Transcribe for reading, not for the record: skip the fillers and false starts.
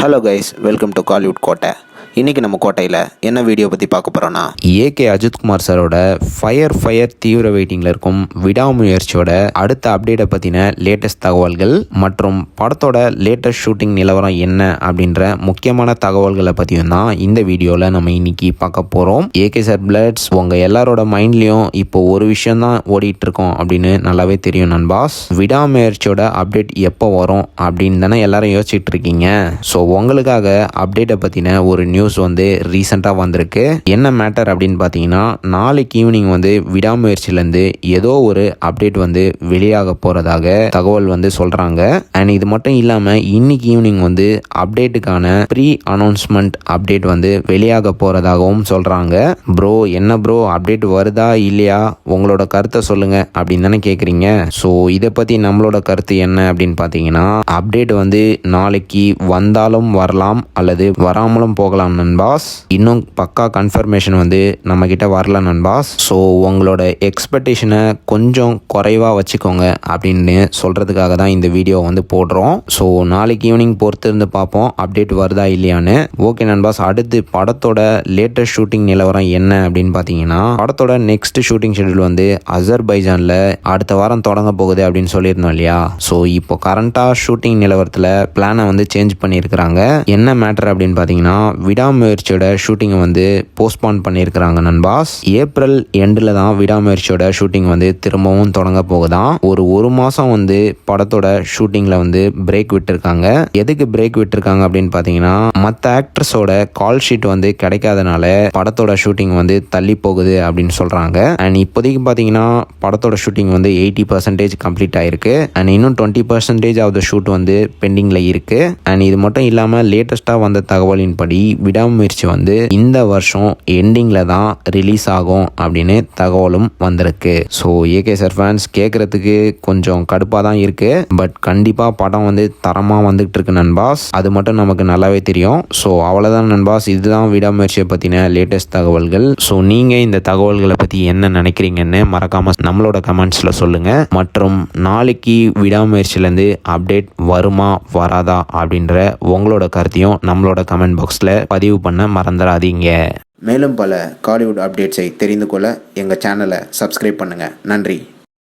Hello guys, welcome to Kollywood கோட்டை. இன்றைக்கி நம்ம கோட்டையில் என்ன வீடியோ பற்றி பார்க்க போகிறோன்னா, ஏகே அஜித்குமார் சாரோட ஃபயர் தீவிர வெயிட்டிங்கில் இருக்கும் விடாமுயற்சியோட அடுத்த அப்டேட்டை பற்றின லேட்டஸ்ட் தகவல்கள் மற்றும் படத்தோட லேட்டஸ்ட் ஷூட்டிங் நிலவரம் என்ன அப்படின்ற முக்கியமான தகவல்களை பற்றியும் தான் இந்த வீடியோவில் நம்ம இன்னைக்கு பார்க்க போகிறோம். ஏகே சார் பிளட்ஸ் உங்கள் எல்லாரோட மைண்ட்லேயும் இப்போ ஒரு விஷயந்தான் ஓடிட்டு இருக்கோம் அப்படின்னு நல்லாவே தெரியும் நண்பாஸ். விடாமுயற்சியோட அப்டேட் எப்போ வரும் அப்படின்னு தானே எல்லாரும் யோசிச்சுட்டு இருக்கீங்க. ஸோ உங்களுக்காக அப்டேட்டை பற்றின ஒரு நியூஸ் வந்து ரீசெண்டாக வந்திருக்கு. என்ன மேட்டர் அப்படின்னு பார்த்தீங்கன்னா, நாளைக்கு ஈவினிங் வந்து விடாமுயற்சியிலேருந்து ஏதோ ஒரு அப்டேட் வந்து வெளியாக போகிறதாக தகவல் வந்து சொல்கிறாங்க. அண்ட் இது மட்டும் இல்லாமல் இன்னைக்கு ஈவினிங் வந்து அப்டேட்டுக்கான ப்ரீ அனௌன்ஸ்மெண்ட் அப்டேட் வந்து வெளியாக போகிறதாகவும் சொல்கிறாங்க. ப்ரோ என்ன ப்ரோ அப்டேட் வருதா இல்லையா, உங்களோட கருத்தை சொல்லுங்கள் அப்படின்னு தானே கேட்குறீங்க. ஸோ இதை பற்றி நம்மளோட கருத்து என்ன அப்படின்னு பார்த்தீங்கன்னா, அப்டேட் வந்து நாளைக்கு வந்தாலும் வரலாம் அல்லது வராமலும் போகலாம் நண்பாஸ். இன்னும் பக்கா கன்ஃபர்மேஷன் வந்து நம்ம கிட்ட வரல நண்பாஸ். ஸோ உங்களோட எக்ஸ்பெக்டேஷனை கொஞ்சம் குறைவாக வச்சுக்கோங்க அப்படின்னு சொல்கிறதுக்காக தான் இந்த வீடியோ வந்து போடுறோம். ஸோ நாளைக்கு ஈவினிங் பொறுத்து இருந்து பார்ப்போம் அப்டேட் வருதா இல்லையான்னு. ஓகே நண்பாஸ், அடுத்து படத்தோட லேட்டஸ்ட் ஷூட்டிங் நிலவரம் என்ன அப்படின்னு பார்த்தீங்கன்னா, படத்தோட நெக்ஸ்ட் ஷூட்டிங் ஷெட்யூல் வந்து அசர்பைஜானில் அடுத்த வாரம் தொடங்க போகுது அப்படின்னு சொல்லியிருந்தோம் இல்லையா. ஸோ இப்போ கரண்டாக ஷூட்டிங் நிலவரத்தில் பிளானை வந்து சேஞ்ச் பண்ணியிருக்கிறாங்க. என்ன மேட்டர் அப்படின்னு பார்த்தீங்கன்னா, விடாமுயற்சியோட ஷூட்டிங்கை வந்து போஸ்ட்பான் பண்ணியிருக்கிறாங்க நண்பாஸ். ஏப்ரல் எண்டில் தான் விடாமுயற்சியோட ஷூட்டிங் வந்து திரும்பவும் தொடங்க போகுதான். ஒரு மாதம் வந்து படத்தோட ஷூட்டிங்கில் வந்து பிரேக் விட்டுருக்காங்க. எதுக்கு பிரேக் விட்டுருக்காங்க அப்படின்னு பார்த்தீங்கன்னா, மற்ற ஆக்ட்ரஸோட கால் ஷீட் வந்து கிடைக்காதனால படத்தோட ஷூட்டிங் வந்து தள்ளி போகுது அப்படின்னு சொல்கிறாங்க. அண்ட் இப்போதைக்கு பார்த்தீங்கன்னா படத்தோட ஷூட்டிங் வந்து 80% கம்ப்ளீட் ஆயிருக்கு. அண்ட் இன்னும் 20% ஆஃப் த ஷூட் வந்து பெண்டிங்கில் இருக்கு. அண்ட் இது மட்டும் இல்லாமல் லேட்டஸ்ட்டாக வந்த தகவலின் படி விடாமுயற்சி வந்து இந்த வருஷம் எண்டிங்கில் தான் ரிலீஸ் ஆகும் அப்படின்னு தகவலும் வந்திருக்கு. ஸோ ஏகே சார் ஃபேன்ஸ் கேட்குறதுக்கு கொஞ்சம் கடுப்பாக தான் இருக்கு. பட் கண்டிப்பாக படம் வந்து தரமாக வந்துகிட்டு இருக்கு நண்பாஸ். அது மட்டும் நமக்கு நல்லாவே தெரியும். ஸோ அவ்வளோதான் நண்பாஸ், இதுதான் விடாமுயற்சியை பற்றின லேட்டஸ்ட் தகவல்கள். ஸோ நீங்கள் இந்த தகவல்களை பற்றி என்ன நினைக்கிறீங்கன்னு மறக்காமல் நம்மளோட கமெண்ட்ஸில் சொல்லுங்கள். மற்றும் நாளைக்கு விடாமுயற்சியிலேருந்து அப்டேட் வருமா வராதா அப்படின்ற உங்களோட கருத்தையும் நம்மளோட கமெண்ட் பாக்ஸில் பதிவு பண்ண மறந்துடாதீங்க. மேலும் பல காலிவுட் அப்டேட்ஸை தெரிந்து கொள்ள எங்கள் சேனலை சப்ஸ்கிரைப் பண்ணுங்கள். நன்றி.